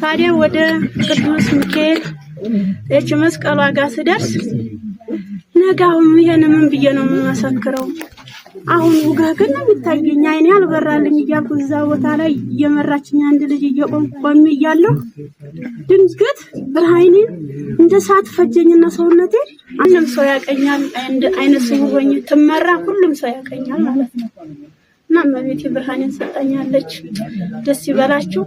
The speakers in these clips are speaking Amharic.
ታዲያ ወደ ቅዱስ ሚካኤል እጅ መስቀሏ ጋር ስደርስ ነጋውም ይሄን ምን ብዬ ነው የምመሰክረው? አሁን ውጋገን ነው የሚታየኝ አይኔ አልበራልኝ እያልኩ እዛ ቦታ ላይ እየመራችኝ አንድ ልጅ እየቆም እያለሁ ድንገት ብርሃኔ እንደ ሰዓት ፈጀኝና ሰውነቴ አንድም ሰው ያቀኛል እንደ አይነ ስውር ሆኜ ተመራ ሁሉም ሰው ያቀኛል ማለት ነው። እና እመቤቴ ብርሃኔን ሰጣኛለች። ደስ ይበላችሁ።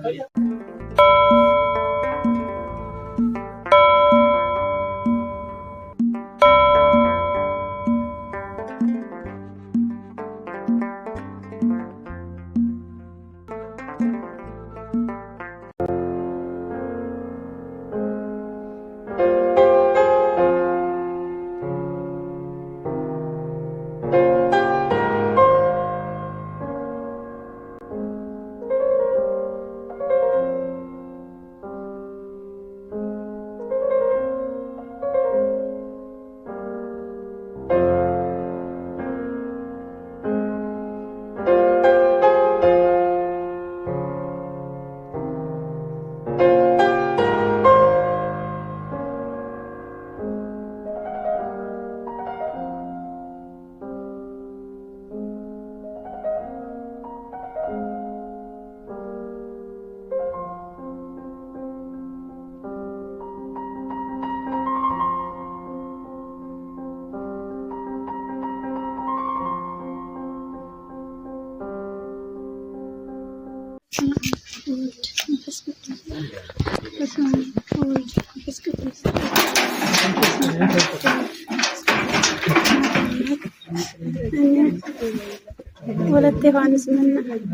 ወለተ ዮሐንስ ምን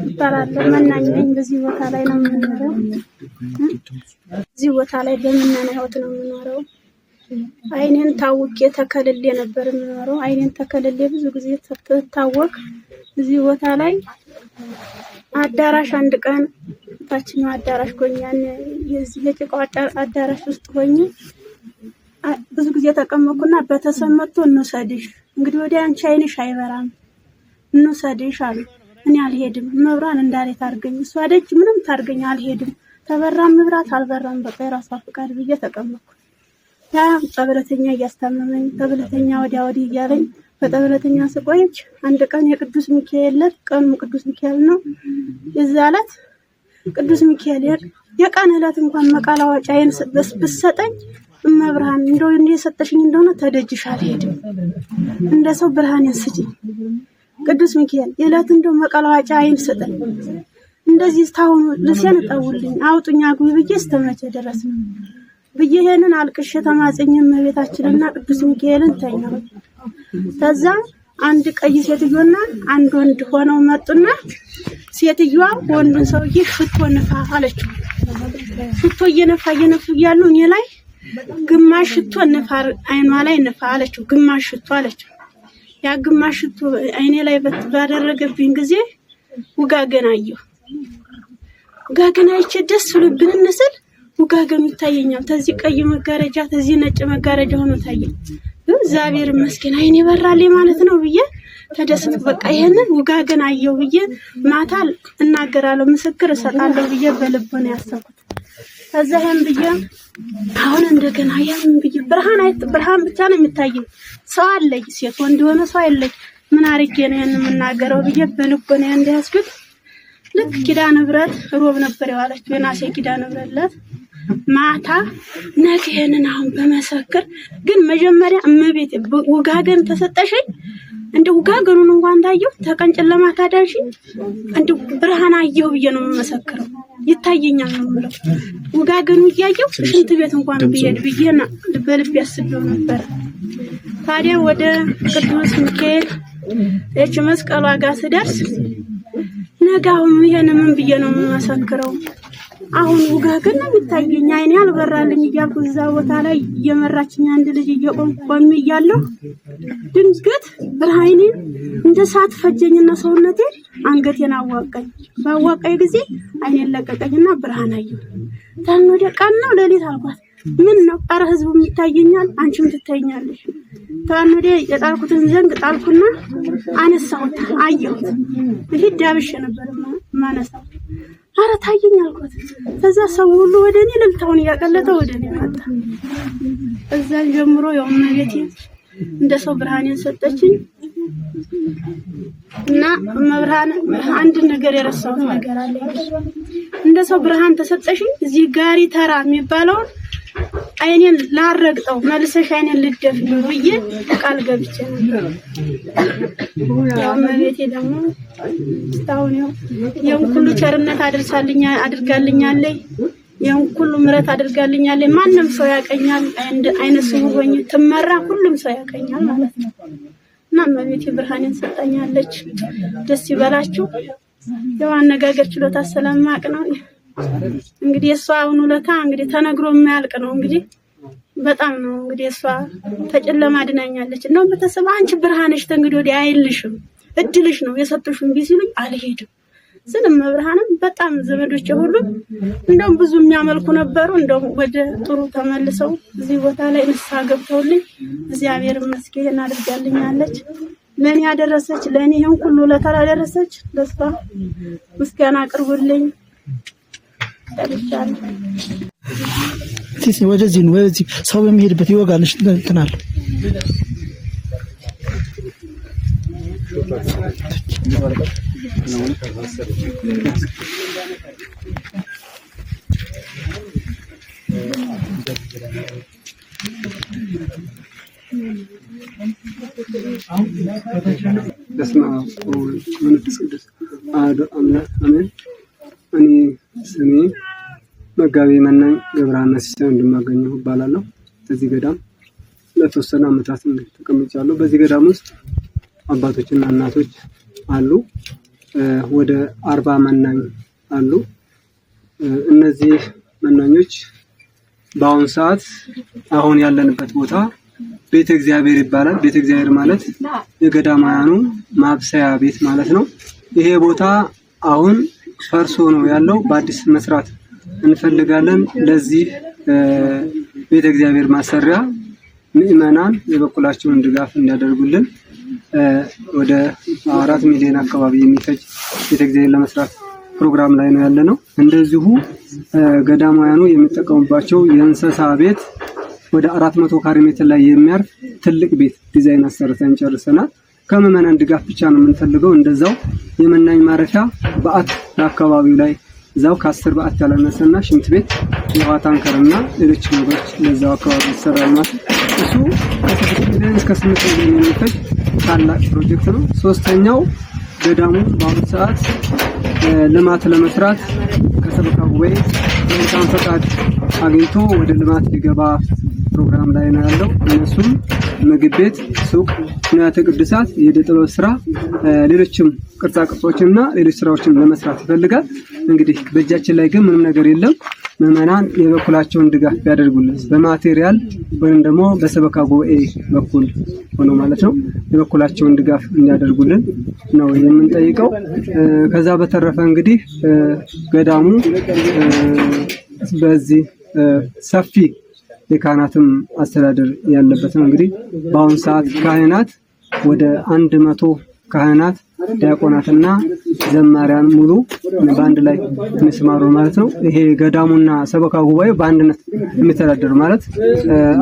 ይባላል? መናኝ ነኝ። በዚህ ቦታ ላይ ነው የምኖረው። እዚህ ቦታ ላይ በመናኛ ህይወት ነው የምኖረው። አይኔን ታውቄ ተከልሌ ነበር የምኖረው። አይኔን ተከልሌ ብዙ ጊዜ ተታወቅ እዚህ ቦታ ላይ አዳራሽ አንድ ቀን ታችኛው አዳራሽ ጎኛን የዚህ የጭቃው አዳራሽ ውስጥ ሆኜ ብዙ ጊዜ ተቀመጥኩና በተሰመቶ እንውሰድሽ እንግዲህ ወዲያ አንቺ አይንሽ አይበራም እንውሰድሽ አሉ። እኔ አልሄድም መብራን እንዳለች ታርገኝ እሷ ደጅ ምንም ታርገኝ አልሄድም። ተበራም መብራት አልበራም በቃ የራሷ ፍቃድ ብዬ ተቀመጥኩ። ያ ጠብለተኛ እያስታመመኝ ጠብለተኛ ወዲያ ወዲህ እያለኝ በጠብለተኛ ስቆይች አንድ ቀን የቅዱስ ሚካኤል ዕለት ቀኑ ቅዱስ ሚካኤል ነው። የዛ ዕለት ቅዱስ ሚካኤል የቀን ዕለት እንኳን መቃላወጫዬን ብትሰጠኝ መብርሃን እንደው እንደሰጠሽኝ እንደሆነ ተደጅሽ አልሄድም እንደ ሰው ብርሃኔን ስጪኝ ቅዱስ ሚካኤል የዕለት እንደው መቃላወጫዬን ስጠኝ እንደዚህ ታውኑ ልሴን ጠውልኝ አውጡኛ ጉይ ብዬ እስተመቼ ድረስ ነው ብዬ ይሄንን አልቅሼ ተማጽኜ እመቤታችንና ቅዱስ ሚካኤልን ተኛው። ከዛ አንድ ቀይ ሴትዮና አንድ ወንድ ሆነው መጡና ሴትዮዋ ወንዱን ሰውዬ ሽቶ ነፋ አለችው። ሽቶ እየነፋ እያሉ እኔ ላይ ግማሽ ሽቶ ነፋ አይኗ ላይ ነፋ አለችው። ግማሽ ሽቶ አለችው። ያ ግማሽ ሽቶ አይኔ ላይ ባደረገብኝ ጊዜ ውጋገን አየሁ። ውጋገን አይቼ ደስ ብሎብኝ እንስል ውጋገን ይታየኛል። ተዚህ ቀይ መጋረጃ ተዚህ ነጭ መጋረጃ ሆኖ ታየኝ። እግዚአብሔር ይመስገን አይኔ በራልኝ ማለት ነው ብዬ ተደሰትኩ። በቃ ይሄንን ውጋገን አየሁ ብዬ ማታ እናገራለሁ ምስክር እሰጣለሁ ብዬ በልቦ ነው ያሰብኩት። ከዛ ይሄን ብዬ አሁን እንደገና ያን ብዬ ብርሃን ብቻ ነው የሚታየኝ። ሰው አለኝ ሴት ወንድ ሆነ ሰው አይለኝ። ምን አርጌ ነው ያን የምናገረው ብዬ በልቦ ነው እንዲያስኩት። ልክ ኪዳነ ምህረት ሮብ ነበር የዋለችው የናሴ ኪዳነ ምህረት ዕለት ማታ ነገንን አሁን በመሰከር ግን መጀመሪያ እመቤቴ ውጋገን ተሰጠሽኝ እንደ ውጋገኑን እንኳን ታየው ተቀንጨለማ ታዳንሽ እንደ ብርሃን አየው ብዬ ነው መሰከረው። ይታየኛል ነው ማለት ውጋገኑ እያየው ሽንት ቤት እንኳን ብዬና በልብ ያስደው ነበር። ታዲያ ወደ ቅዱስ ሚካኤል እጅ መስቀሏ ጋር ስደርስ ነጋውም ይሄን ምን ብዬ ነው መሰከረው? አሁን ውጋገን ነው የሚታየኝ አይኔ አልበራልኝ እያልኩ እዛ ቦታ ላይ እየመራችኝ አንድ ልጅ እየቆም እያለሁ ድንገት ብርሃኔ እንደ ሰዓት ፈጀኝና ሰውነቴ አንገቴን አዋቀኝ። ባዋቀኝ ጊዜ አይኔን ለቀቀኝና ብርሃን አየሁ። ታንወደ ቀን ነው ሌሊት አልኳት። ምን ነው አረ ህዝቡ ይታየኛል አንቺም ትታየኛለሽ። ታንወደ የጣልኩትን ዘንግ ጣልኩና አነሳሁት አየሁት። ይሄ ዳብሽ ነበር ማነሳው አረ ታየኝ አልኳት። ከዛ ሰው ሁሉ ወደኔ ልልታውን ያቀለጠ ወደኔ መጣ። እዛ ጀምሮ ያው እመቤቴ እንደ ሰው ብርሃኔን ሰጠችኝ እና መብርሃን አንድ ነገር የረሳሁት ነገር አለ። እንደ ሰው ብርሃን ተሰጠሽኝ እዚህ ጋሪ ተራ የሚባለው አይኔን ላረግጠው መልሰሽ አይኔን ልደፍኝ ብዬ ቃል ገብቼ ነበር። ያው እመቤቴ ደግሞ ስታውን ያው ሁሉ ቸርነት አድርጋልኛለች። ያው ሁሉ ምሕረት አድርጋልኛለች። ማንም ሰው ያቀኛል። አይነ ስውር ሆኜ ትመራ ሁሉም ሰው ያቀኛል ማለት ነው። እና እመቤቴ ብርሃኔን ሰጣኛለች። ደስ ይበላችሁ። ያው አነጋገር ችሎታ ስለማቅ ነው እንግዲህ እሷ አሁን ውለታ እንግዲህ ተነግሮ የማያልቅ ነው። እንግዲህ በጣም ነው እንግዲህ እሷ ተጨለማ አድናኛለች። ነው በተሰባ አንቺ ብርሃንሽ ተንግዲህ ወዲያ አይልሽም እድልሽ ነው የሰጡሽም ቢሲሉኝ አልሄድም ስለም ብርሃንም በጣም ዘመዶች ሁሉ እንደው ብዙ የሚያመልኩ ነበሩ። እንደው ወደ ጥሩ ተመልሰው እዚህ ቦታ ላይ ንስሐ ገብተውልኝ እግዚአብሔር ይመስገን አድርጋልኛለች። ለኔ ያደረሰች ለኔ ይሄን ሁሉ ውለታ ያደረሰች ለሷ ምስጋና አቅርቡልኝ። ትንሽ ወደዚህ ነው ወደዚህ ሰው በሚሄድበት ይወጋልሽ እንትናል ስሜ መጋቤ መናኝ ገብረሃና ሲሳይ እንደማገኘው ባላለው እዚህ ገዳም ለተወሰነ አመታት ተቀምጫለሁ። በዚህ ገዳም ውስጥ አባቶችና እናቶች አሉ። ወደ 40 መናኝ አሉ። እነዚህ መናኞች በአሁን ሰዓት አሁን ያለንበት ቦታ ቤተ እግዚአብሔር ይባላል። ቤተ እግዚአብሔር ማለት የገዳማውያኑ ማብሰያ ቤት ማለት ነው። ይሄ ቦታ አሁን ፈርሶ ነው ያለው። በአዲስ መስራት እንፈልጋለን። ለዚህ ቤተ እግዚአብሔር ማሰሪያ ምእመናን የበኩላቸውን ድጋፍ እንዲያደርጉልን ወደ 4 ሚሊዮን አካባቢ የሚፈጅ ቤተ እግዚአብሔር ለመስራት ፕሮግራም ላይ ነው ያለነው። እንደዚሁ ገዳማውያኑ የሚጠቀሙባቸው የእንስሳ ቤት ወደ 400 ካሬ ሜትር ላይ የሚያርፍ ትልቅ ቤት ዲዛይን አሰርተን ጨርሰናል። ከመመናን ድጋፍ ብቻ ነው የምንፈልገው። እንደዛው የመናኝ ማረፊያ በአት አካባቢው ላይ እዛው ከ10 በአት ያለነሰና ሽንት ቤት የውሃ ታንከርና ሌሎች ነገሮች ለዛው አካባቢ ይሰራል ማለት እሱ ከ6 ሚሊዮን እስከ 8 ሚሊዮን የሚፈጅ ታላቅ ፕሮጀክት ነው። ሶስተኛው ገዳሙ በአሁኑ ሰዓት ልማት ለመስራት ከሰበካ ጉባኤ የልማት ፈቃድ አግኝቶ ወደ ልማት ሊገባ ፕሮግራም ላይ ነው ያለው። እነሱም ምግብ ቤት፣ ሱቅ፣ ንዋያተ ቅድሳት፣ የዕደ ጥበብ ስራ፣ ሌሎችም ቅርጻ ቅርጾችና ሌሎች ስራዎችን ለመስራት ይፈልጋል። እንግዲህ በእጃችን ላይ ግን ምንም ነገር የለም። ምዕመናን የበኩላቸውን ድጋፍ ቢያደርጉልን በማቴሪያል ወይም ደግሞ በሰበካ ጉባኤ በኩል ሆኖ ማለት ነው የበኩላቸውን ድጋፍ እንዲያደርጉልን ነው የምንጠይቀው። ከዛ በተረፈ እንግዲህ ገዳሙ በዚህ ሰፊ የካህናትም አስተዳደር ያለበት ነው። እንግዲህ በአሁኑ ሰዓት ካህናት ወደ 100 ካህናት ዲያቆናትና ዘማሪያን ሙሉ በአንድ ላይ የሚስማሩ ማለት ነው። ይሄ ገዳሙና ሰበካ ጉባኤ በአንድነት የሚተዳደሩ ማለት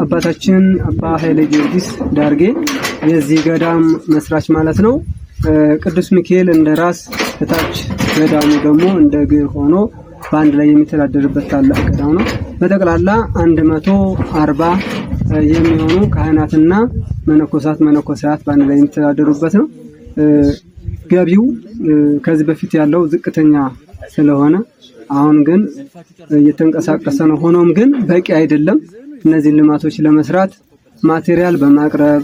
አባታችን አባ ኃይለ ጊዮርጊስ ዳርጌ የዚህ ገዳም መስራች ማለት ነው። ቅዱስ ሚካኤል እንደ ራስ ታች ገዳሙ ደግሞ እንደ እግር ሆኖ በአንድ ላይ የሚተዳደርበት ታላቅ ገዳም ነው። በጠቅላላ 140 የሚሆኑ ካህናትና መነኮሳት በአንድ ላይ የሚተዳደሩበት ነው። ገቢው ከዚህ በፊት ያለው ዝቅተኛ ስለሆነ አሁን ግን እየተንቀሳቀሰ ነው። ሆኖም ግን በቂ አይደለም። እነዚህ ልማቶች ለመስራት ማቴሪያል በማቅረብ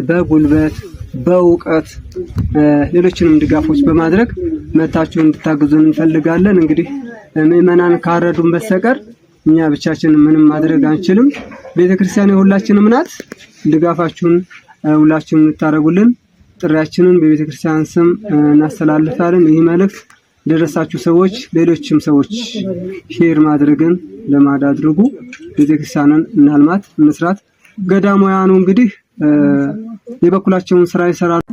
በጉልበት በእውቀት ሌሎችንም ድጋፎች በማድረግ መታችሁ እንድታግዙን እንፈልጋለን። እንግዲህ ምእመናን ካረዱን በስተቀር እኛ ብቻችንን ምንም ማድረግ አንችልም። ቤተክርስቲያን የሁላችንም ናት። ድጋፋችሁን ሁላችሁም እንድታረጉልን ጥሪያችንን በቤተክርስቲያን ስም እናስተላልፋለን። ይህ መልእክት ደረሳችሁ ሰዎች ሌሎችም ሰዎች ሼር ማድረግን ለማድ አድርጉ። ቤተክርስቲያንን እናልማት እንስራት። ገዳማውያኑ እንግዲህ የበኩላቸውን ስራ ይሰራሉ።